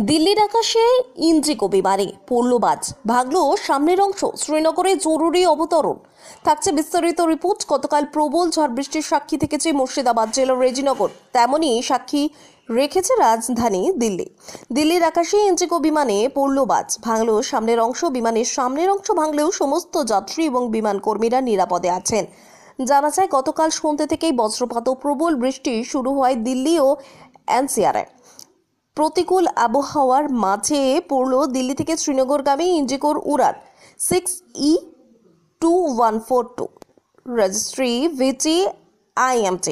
দিল্লির আকাশে ইন্ডিগো বিমানে পড়ল বাজ, ভাগলো সামনের অংশ, শ্রীনগরে জরুরি অবতরণ। থাকছে বিস্তারিত রিপোর্ট। গতকাল প্রবল ঝড় বৃষ্টির সাক্ষী থেকেছে মুর্শিদাবাদ জেলার রেজিনগর, তেমনই সাক্ষী রেখেছে রাজধানী দিল্লি। দিল্লির আকাশে ইন্ডিগো বিমানে পড়ল বাজ, ভাঙলো সামনের অংশ। বিমানের সামনের অংশ ভাঙলেও সমস্ত যাত্রী এবং বিমান কর্মীরা নিরাপদে আছেন। জানা যায়, গতকাল সন্ধ্যে থেকেই বজ্রপাত ও প্রবল বৃষ্টি শুরু হয় দিল্লি ও এনসিআরে। প্রতিকূল আবহাওয়ার মাঝে পড়ল দিল্লি থেকে শ্রীনগরগামী ইন্ডিগোর উড়ান 6E2142, রেজিস্ট্রি ভিটি IMT।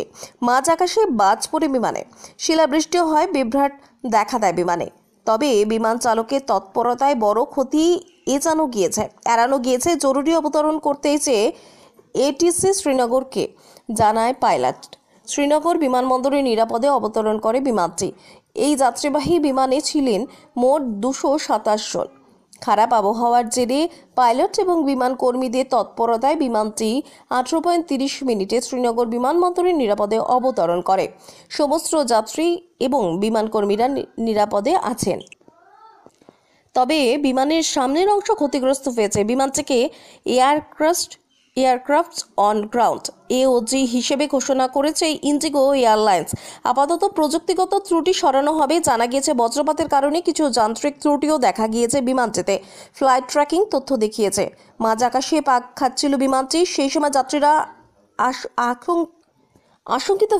মাঝ আকাশে বাজ পড়ে বিমানে, শিলাবৃষ্টি হয়, বিভ্রাট দেখা দেয় বিমানে। তবে বিমান চালকের তৎপরতায় বড় ক্ষতি এড়ানো গিয়েছে। জরুরি অবতরণ করতে চেয়ে এটিসি শ্রীনগরকে জানায় পাইলট। শ্রীনগর বিমানবন্দরে নিরাপদে অবতরণ করে বিমানটি। এই যাত্রীবাহী বিমানে ছিলেন মোট 227 জন। খারাপ আবহাওয়ার জেরে পাইলট এবং বিমান কর্মীদের তৎপরতায় বিমানটি 18.30 মিনিটে শ্রীনগর বিমানবন্দরে নিরাপদে অবতরণ করে। সমস্ত যাত্রী এবং বিমান কর্মীরা নিরাপদে আছেন। তবে বিমানের সামনের অংশ ক্ষতিগ্রস্ত হয়েছে। বিমানটিকে এয়ারক্রাফট অন গ্রাউন্ড AOG হিসেবে ঘোষণা করেছে ইন্ডিগো এয়ারলাইন্স। আপাতত প্রযুক্তিগত ত্রুটি সরানো হবে। জানা গিয়েছে, বজ্রপাতের কারণে কিছু যান্ত্রিক ত্রুটিও দেখা গিয়েছে বিমানটিতে। ফ্লাইট ট্র্যাকিং তথ্য দেখিয়েছে মাঝ আকাশে পাক খাচ্ছিল বিমানটি। সেই সময় যাত্রীরা আশঙ্কিত